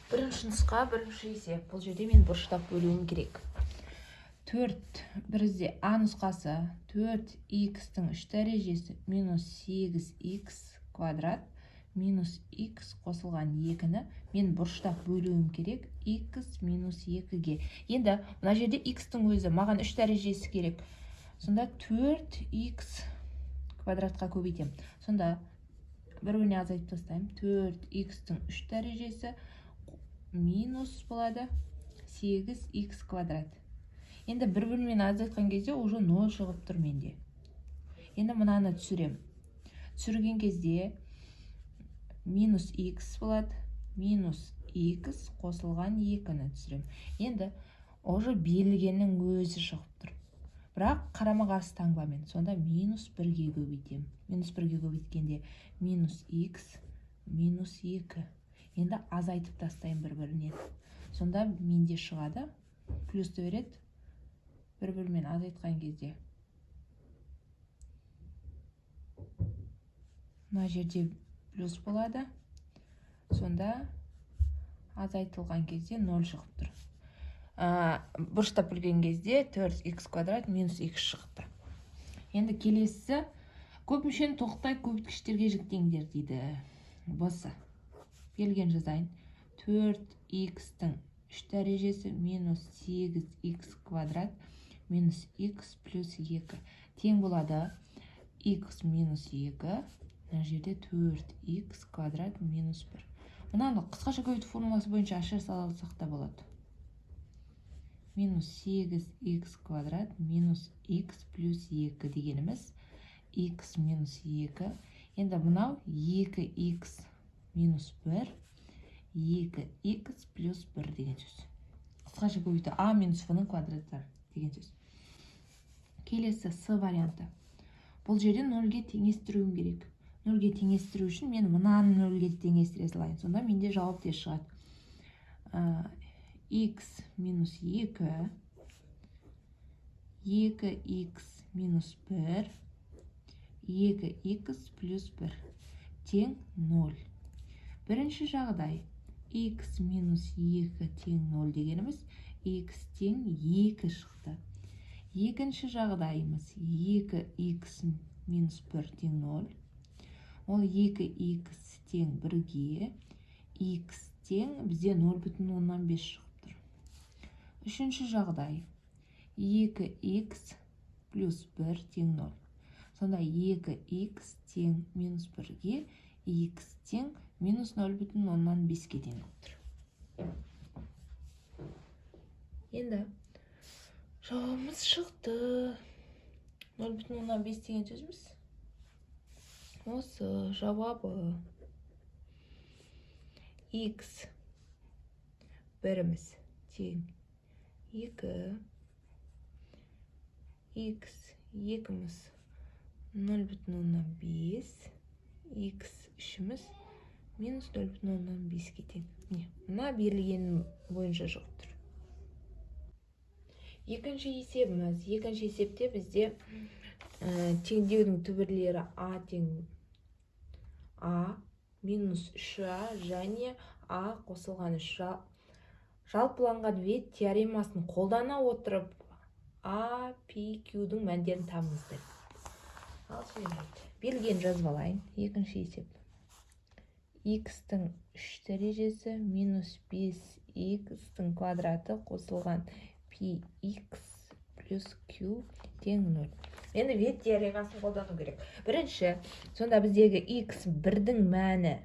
Бірінші нұсқа, бірінші есеп. Бұл жерде мен бұрыштап бөлуім керек. 4 бірізде А нұсқасы 4х-тің 3 дәрежесі минус 8х квадрат минус х қосылған 2-ні мен бұрыштап бөлуім керек х минус 2-ге. Енді мына жерде х-тің өзі маған 3 дәрежесі керек. Сонда 4х квадратқа көбейтем. Сонда бір-біріне азайтып тастаймын. 4х-тің 3 дәрежесі минус болады 8х квадрат. Енді бір-бірімен азайтқан кезде уже 0 шығып тұр менде. Енді мынаны түсірем. Түсірген кезде минус х болады, минус х қосылған 2-ні түсірем. Енді уже берілгеннің өзі шығып тұр. Бірақ қарама-қарсы таңбамен. Сонда минус 1-ге көбейтем. Минус 1-ге көбейткенде минус х минус 2. Енді азайтып тастайым бір-бірінен. Сонда менде шығады. Плюсты береді. Бір-бірімен азайтқан кезде. Мына жерде плюс болады. Сонда азайтылған кезде 0 шығып тұр. Бұрыштап бөлген кезде 4х квадрат минус х шықты. Енді келесі көп мүшені тоқтай көбейткіштерге жіктеңдер дейді. Босы. Берілген жазайын. 4х-тің 3 дәрежесі минус 8х квадрат минус х плюс 2. Тең болады х минус 2. Мына жерде 4х квадрат минус 1. Мынаны қысқаша көбейту формуласы бойынша аша салсақ та болады. Минус 8х квадрат минус х плюс 2 дегеніміз х минус 2. Енді мынау 2х минус 1, 2х плюс 1 деген сөз. Қысқаша көбейту а минус в-ның квадраттары деген сөз. Келесі с варианты. Бұл жерде 0-ге теңестіруім керек. 0-ге теңестіру үшін мен мынаны 0-ге теңестіре салайын. Сонда менде жауап тез шығады. Х минус 2, 2х минус 1, 2х плюс 1 тең 0. Бірінші жағдай х минус 2 тең 0 дегеніміз х тең 2 шықты. Екінші жағдайымыз 2х минус 1 тең 0. Ол 2х тең 1-ге, х тең бізде 0,5 шығып тұр. Үшінші жағдай 2х плюс 1 тең 0. Сонда 2х тең минус 1-ге, х тең минус 0,5-ге тең тұр. Енді жауабымыз шықты. 0,5 деген сөзіміз. Осы жауабы х біріміз тең 2, х екіміз 0,5, х үшіміз минус 0,5-ге тең. Мына берілген бойынша шығып тұр. Екінші есебіміз. Екінші есепте бізде теңдеудің түбірлері а тең а минус 3а және а қосылған 3а. Жалпыланған вет теоремасын қолдана отырып а, пи, кюдің мәндерін табыңыздар. Ал сөйлейді. Берілген жазып алайын. Екінші есеп. х-тің 3 дәрежесі минус 5х-тің квадраты қосылған px плюс q тең 0. Енді вет теоремасын қолдану керек. Бірінші, сонда біздегі x1-дің мәні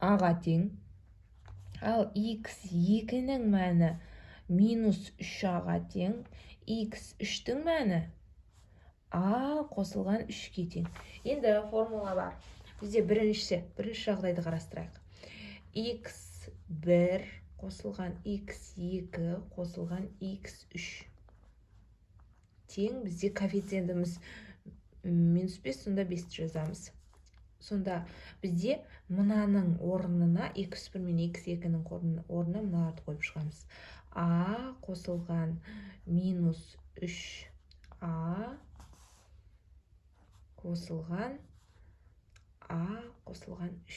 а-ға тең, ал x2-нің мәні минус 3а-ға тең, x3-дің мәні а қосылған 3-ге тең. Енді формула бар. Бізде бірінші жағдайды қарастырайық. x1 қосылған x2 қосылған x3 тең, бізде коэффициентіміз минус 5, сонда 5 жазамыз. Сонда бізде мынаның орнына x1 мен x2-нің орнына мыналарды қойып шығамыз. а қосылған минус 3а қосылған 3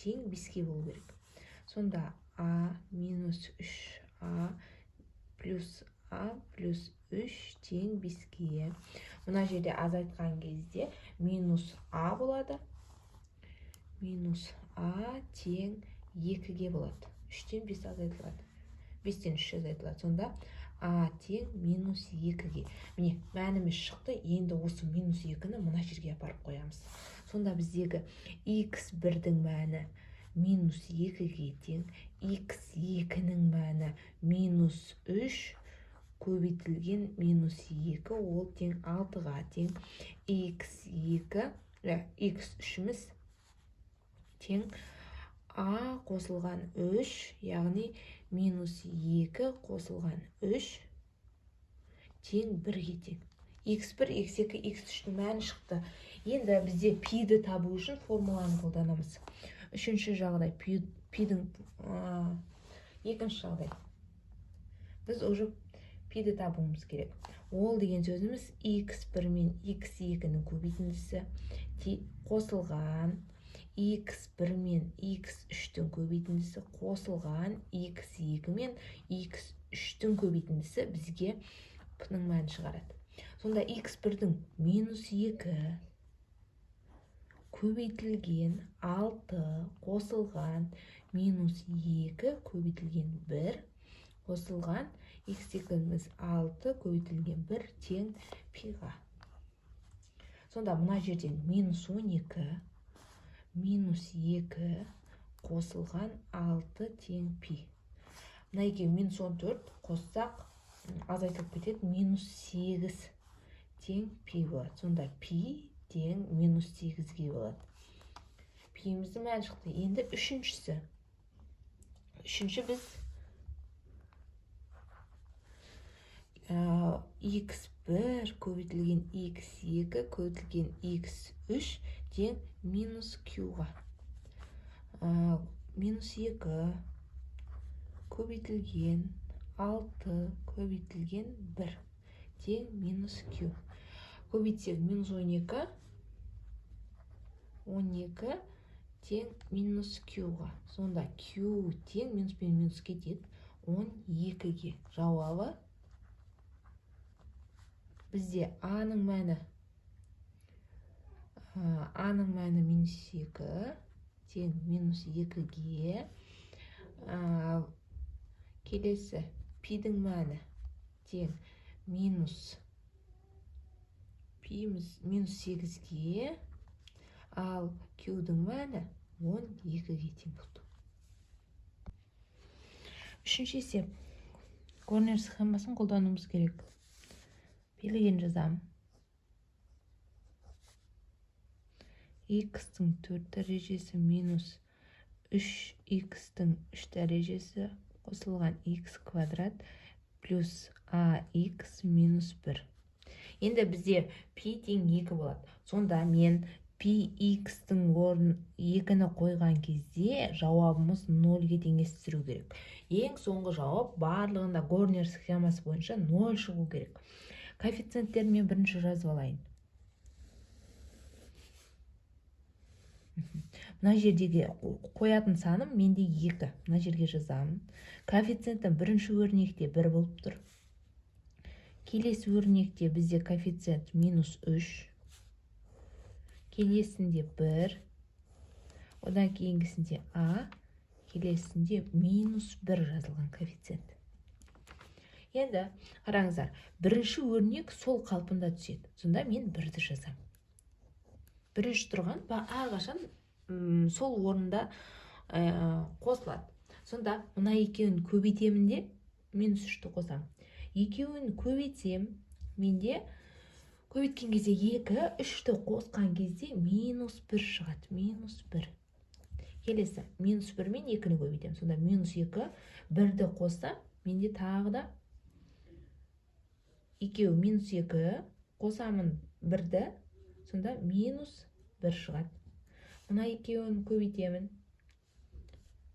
тең 5-ге болу керек. Сонда а минус 3а плюс а плюс 3 тең 5-ке. Мына жерде азайтқан кезде минус а болады. Минус а тең 2-ге болады. 3-тен 5 азайтылады. 5-тен 3 азайтылады. Сонда а тең минус 2-ге. Міне, мәніміз шықты. Енді осы минус 2-ні мына жерге апарып қоямыз. Сонда біздегі x1-дің мәні минус 2-ге тең, x2-нің мәні минус 3 көбейтілген минус 2, ол тең 6-ға тең, x2, x3-міз тең а қосылған 3, яғни минус 2 қосылған 3 тең 1-ге тең. x1, x2, x3-дің мәні шықты. Енді бізде пиді табу үшін формуланы қолданамыз. Үшінші жағдай, пидің екінші жағдай. Біз уже пиді табуымыз керек. Ол деген сөзіміз x1 мен x2-нің көбейтіндісі қосылған x1 мен x3-дің көбейтіндісі қосылған x2 мен x3-дің көбейтіндісі бізге p-ның мәнін шығарады. Сонда x1-дің минус 2 көбейтілген 6 қосылған минус 2 көбейтілген 1 қосылған x2-міз 6 көбейтілген 1 тең пиға. Сонда мына жерден минус 12 минус 2 қосылған 6 тең пи. Мына екеуі минус 14 қоссақ азайтылып кетеді, минус 8 тең пи болады. Сонда пи тең минус 8-ге болады. Пиіміздің мәні шықты. Енді үшінші біз x1 көбейтілген x2 көбейтілген x3 тең минус q-ға. Минус 2 көбейтілген 6 көбейтілген 1 тең минус q. Көбейтсек минус 12 тең минус q-ға. Сонда q тең минус пен минус кетеді 12-ге. Жауабы бізде а-ның мәні минус 2 тең минус 2-ге. Келесі пидің мәні тең минус 8-ге, ал q-дің мәні 12-ге тең болды. Үшінші есеп. Горнер схемасын қолдануымыз керек. Белгіген жазам. x-тің 4 дәрежесі минус 3x-тің 3 дәрежесі қосылған x квадрат плюс ax минус 1. Енді бізде пи тең 2 болады. Сонда мен px-тің орнын 2-ні қойған кезде жауабымыз 0-ге теңестіру керек. Ең соңғы жауап барлығында Горнер схемасы бойынша 0 шығу керек. Коэффициенттерін мен бірінші жазып алайын. Мына жердегі қоятын саным менде 2. Мына жерге жазамын. Коэффициентім бірінші өрнекте 1 болып тұр. Келесі өрнекте бізде коэффициент минус 3. Келесінде 1. Одан кейінгісінде а. Келесінде минус 1 жазылған коэффициент. Енді қараңыздар, бірінші өрнек сол қалпында түседі. Сонда мен 1-ді жазам. Бірінші тұрған әрқашан сол орында қосылады. Сонда мына екеуін көбейтемін де минус 3-ті қосам. Екеуін көбейтсем, менде көбейткен кезде 2, 3-ті қосқан кезде минус 1 шығады. Минус 1. Келесі, минус 1 мен 2-ні көбейтем. Сонда минус 2, 1-ді қоса, менде тағы да екеу минус 2, қосамын 1-ді, сонда минус 1 шығады. Мына екеуін көбейтемін.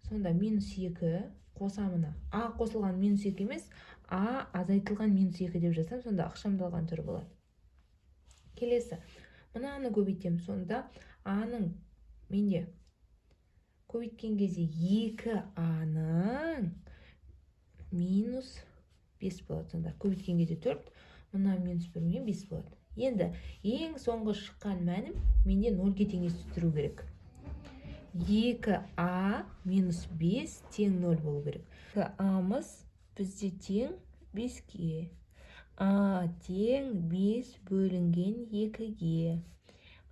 Сонда минус 2, қосамына а қосылған минус 2 емес, а азайтылған минус 2 деп жазсам, сонда ықшамдалған түрі болады. Келесі, мынаны көбейтем. Сонда аның менде көбейткен кезде 2a-ның минус 5 болады. Сонда көбейткен кезде 4, мұнан минус 1-мен 5 болады. Енді ең соңғы шыққан мәнім менде 0-ге теңестіру керек. 2a минус 5 тең 0 болу керек. 2a-мыз бізде тең 5-ге. a тең 5 бөлінген 2-ге.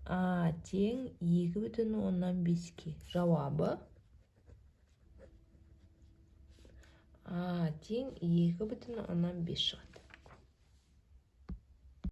a тең 2,5-ге. Жауабы a тең 2,5 шығады.